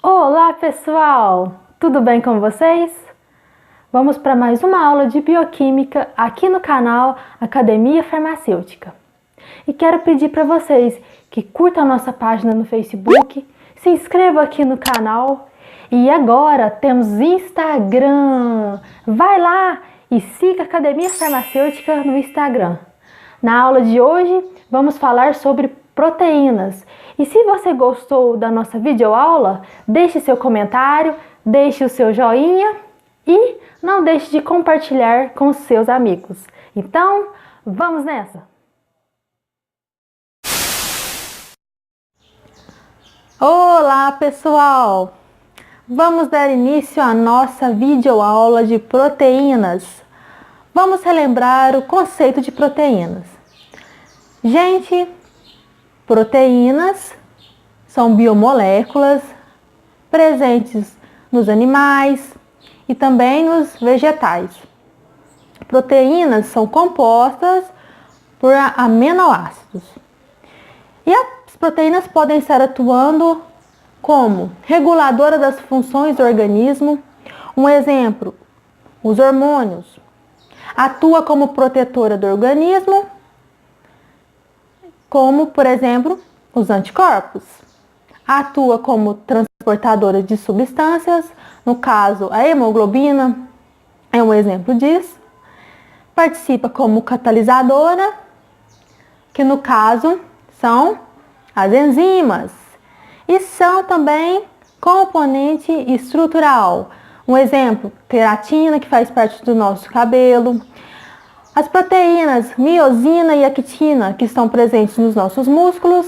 Olá pessoal, tudo bem com vocês? Vamos para mais uma aula de bioquímica aqui no canal Academia Farmacêutica. E quero pedir para vocês que curtam a nossa página no Facebook, se inscrevam aqui no canal e agora temos Instagram. Vai lá e siga a Academia Farmacêutica no Instagram. Na aula de hoje vamos falar sobre proteínas. E se você gostou da nossa videoaula, deixe seu comentário, deixe o seu joinha e não deixe de compartilhar com os seus amigos. Então, vamos nessa! Olá pessoal! Vamos dar início à nossa videoaula de proteínas. Vamos relembrar o conceito de proteínas. Gente, proteínas são biomoléculas presentes nos animais e também nos vegetais. Proteínas são compostas por aminoácidos. E as proteínas podem estar atuando como reguladora das funções do organismo. Um exemplo, os hormônios. Atua como protetora do organismo, como, por exemplo, os anticorpos. Atua como transportadora de substâncias, no caso, a hemoglobina é um exemplo disso. Participa como catalisadora, que no caso são as enzimas. E são também componente estrutural. Um exemplo, queratina, que faz parte do nosso cabelo. As proteínas miosina e actina, que estão presentes nos nossos músculos,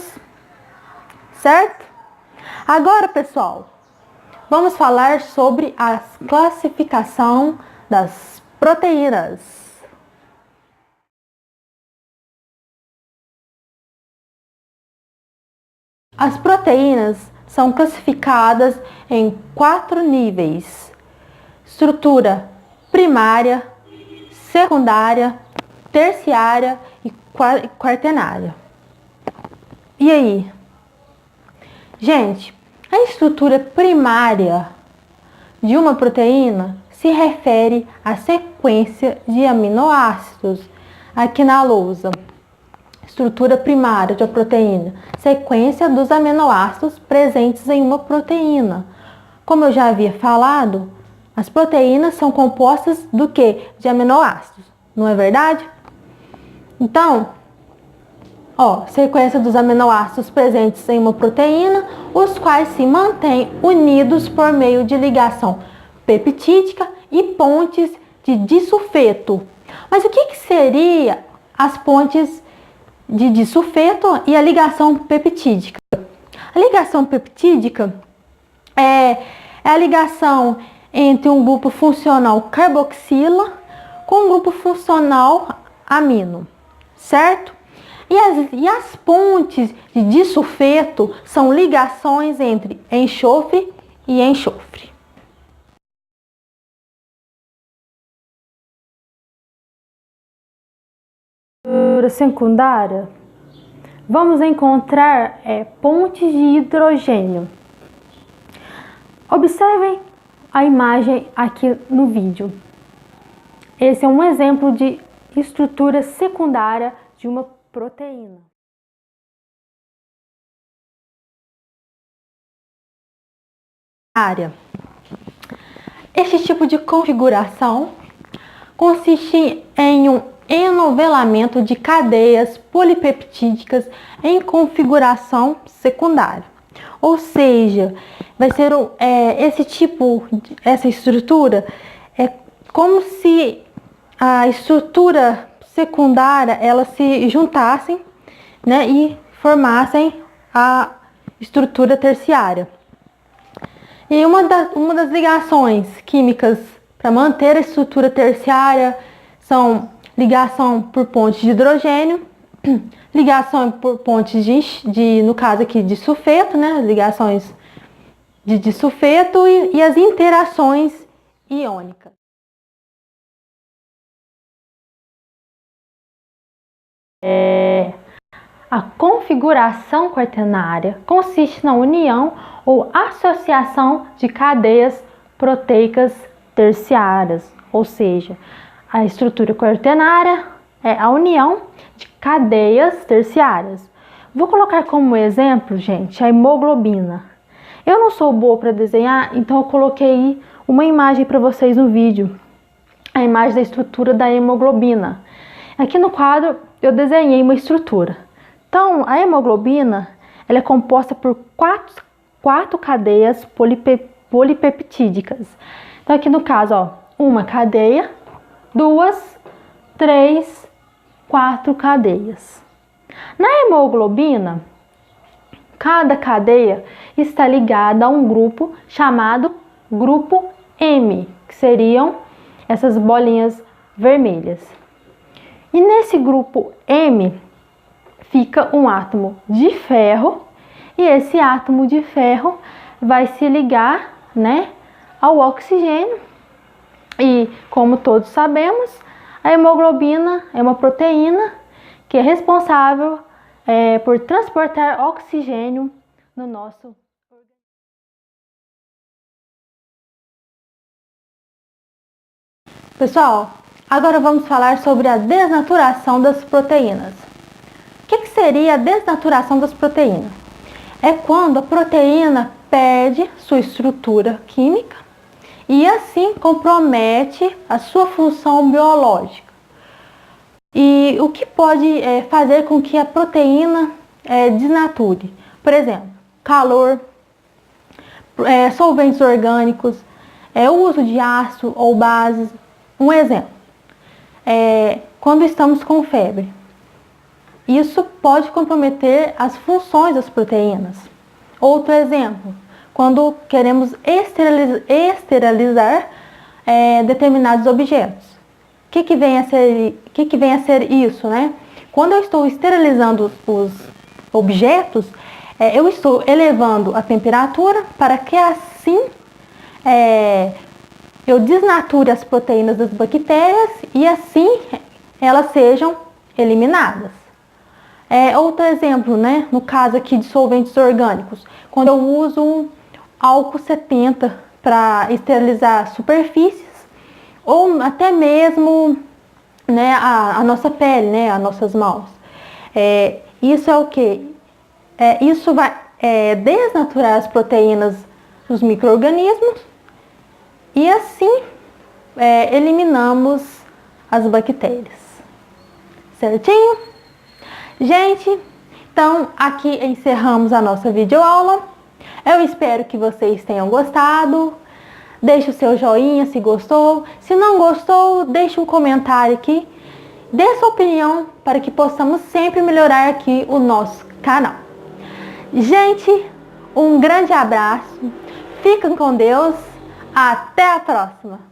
certo? Agora, pessoal, vamos falar sobre a classificação das proteínas. As proteínas são classificadas em 4 níveis: estrutura primária, secundária, terciária e quaternária. E aí? Gente, a estrutura primária de uma proteína se refere à sequência de aminoácidos. Aqui na lousa, estrutura primária de uma proteína, sequência dos aminoácidos presentes em uma proteína. Como eu já havia falado, as proteínas são compostas do que? De aminoácidos, não é verdade? Então, sequência dos aminoácidos presentes em uma proteína, os quais se mantêm unidos por meio de ligação peptídica e pontes de disulfeto. Mas o que seria as pontes de disulfeto e a ligação peptídica? A ligação peptídica é a ligação entre um grupo funcional carboxila com um grupo funcional amino, certo? E as pontes de disulfeto são ligações entre enxofre e enxofre. Estrutura secundária, vamos encontrar pontes de hidrogênio. Observem a imagem aqui no vídeo. Esse é um exemplo de estrutura secundária de uma proteína. Este tipo de configuração consiste em um enovelamento de cadeias polipeptídicas em configuração secundária. Ou seja, vai ser essa estrutura é como se a estrutura secundária elas se juntassem, né, e formassem a estrutura terciária. E uma das ligações químicas para manter a estrutura terciária são ligação por pontes de hidrogênio, ligação por pontes no caso aqui de sulfeto, né, ligações de disulfeto e as interações iônicas. A configuração quaternária consiste na união ou associação de cadeias proteicas terciárias, ou seja, a estrutura quaternária é a união de cadeias terciárias. Vou colocar como exemplo, gente, a hemoglobina. Eu não sou boa para desenhar, então eu coloquei uma imagem para vocês no vídeo, a imagem da estrutura da hemoglobina. Aqui no quadro eu desenhei uma estrutura. Então, a hemoglobina ela é composta por quatro cadeias polipeptídicas. Então, aqui no caso, ó, uma cadeia, 2, 3, 4 cadeias. Na hemoglobina, cada cadeia está ligada a um grupo chamado grupo M, que seriam essas bolinhas vermelhas. E nesse grupo M fica um átomo de ferro, e esse átomo de ferro vai se ligar, né, ao oxigênio. E como todos sabemos, a hemoglobina é uma proteína que é responsável por transportar oxigênio no nosso organismo. Pessoal, agora vamos falar sobre a desnaturação das proteínas. O que seria a desnaturação das proteínas? É quando a proteína perde sua estrutura química e assim compromete a sua função biológica. E o que pode fazer com que a proteína desnature? Por exemplo, calor, solventes orgânicos, o uso de ácido ou bases. Um exemplo, quando estamos com febre. Isso pode comprometer as funções das proteínas. Outro exemplo, quando queremos esterilizar determinados objetos. O que vem a ser isso, né? Quando eu estou esterilizando os objetos, eu estou elevando a temperatura para que assim eu desnature as proteínas das bactérias e assim elas sejam eliminadas. Outro exemplo, né? No caso aqui de solventes orgânicos, quando eu uso álcool 70 para esterilizar superfícies ou até mesmo, né, a nossa pele, né, as nossas mãos. Isso é o que? Isso vai desnaturar as proteínas dos micro-organismos e assim eliminamos as bactérias. Certinho? Gente, então aqui encerramos a nossa videoaula. Eu espero que vocês tenham gostado. Deixe o seu joinha se gostou. Se não gostou, deixe um comentário aqui. Dê sua opinião para que possamos sempre melhorar aqui o nosso canal. Gente, um grande abraço. Fiquem com Deus. Até a próxima.